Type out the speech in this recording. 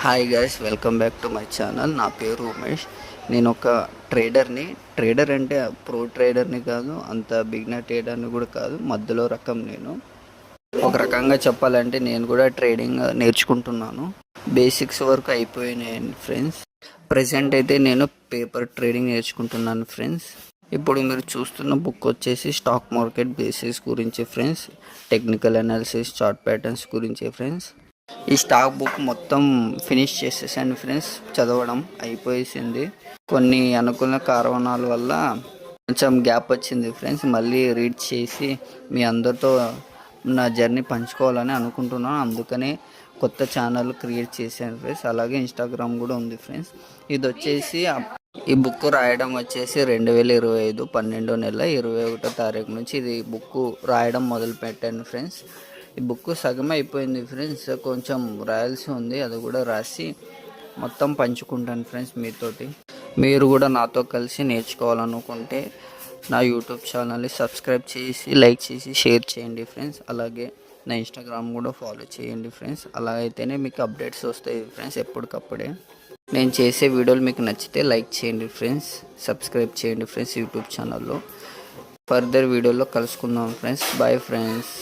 Hi guys, welcome back to my channel. నా పేరు ఉమేష్. నేను ఒక ట్రేడర్ని. ట్రేడర్ అంటే ప్రో ట్రేడర్ని కాదు, అంత బిగినర్ ట్రేడర్ని కూడా కాదు, మధ్యలో రకం. నేను ఒక రకంగా చెప్పాలంటే నేను కూడా ట్రేడింగ్ నేర్చుకుంటున్నాను. బేసిక్స్ వరకు అయిపోయినాయి ఫ్రెండ్స్. ప్రజెంట్ అయితే నేను పేపర్ ట్రేడింగ్ నేర్చుకుంటున్నాను ఫ్రెండ్స్. ఇప్పుడు మీరు చూస్తున్న బుక్ వచ్చేసి స్టాక్ మార్కెట్ బేసిక్స్ గురించి friends. Technical analysis, chart patterns గురించి ఫ్రెండ్స్. ఈ స్టాక్ బుక్ మొత్తం ఫినిష్ చేసేసాను ఫ్రెండ్స్. చదవడం అయిపోయేసింది. కొన్ని అనుకూల కారణాల వల్ల కొంచెం గ్యాప్ వచ్చింది ఫ్రెండ్స్. మళ్ళీ రీడ్ చేసి మీ అందరితో నా జర్నీ పంచుకోవాలని అనుకుంటున్నాను. అందుకనే కొత్త ఛానల్ క్రియేట్ చేశాను ఫ్రెండ్స్. అలాగే ఇన్స్టాగ్రామ్ కూడా ఉంది ఫ్రెండ్స్. ఇది వచ్చేసి ఈ బుక్ రాయడం వచ్చేసి 2025 12వ నెల 21వ తారీఖు నుంచి ఇది బుక్ రాయడం మొదలు పెట్టాను ఫ్రెండ్స్. ఈ బుక్ సగం అయిపోయింది ఫ్రెండ్స్. కొంచెం రాయాల్సి ఉంది, అది కూడా రాసి మొత్తం పంచుకుంటాను ఫ్రెండ్స్ మీతోటి. మీరు కూడా నాతో కలిసి నేర్చుకోవాలనుకుంటే నా యూట్యూబ్ ఛానల్ని సబ్స్క్రైబ్ చేసి, లైక్ చేసి, షేర్ చేయండి ఫ్రెండ్స్. అలాగే నా ఇన్స్టాగ్రామ్ కూడా ఫాలో చేయండి ఫ్రెండ్స్. అలా అయితేనే మీకు అప్డేట్స్ వస్తాయి ఫ్రెండ్స్ ఎప్పటికప్పుడే. నేను చేసే వీడియోలు మీకు నచ్చితే లైక్ చేయండి ఫ్రెండ్స్, సబ్స్క్రైబ్ చేయండి ఫ్రెండ్స్ యూట్యూబ్ ఛానల్లో. ఫర్దర్ వీడియోలో కలుసుకుందాం ఫ్రెండ్స్. Bye friends.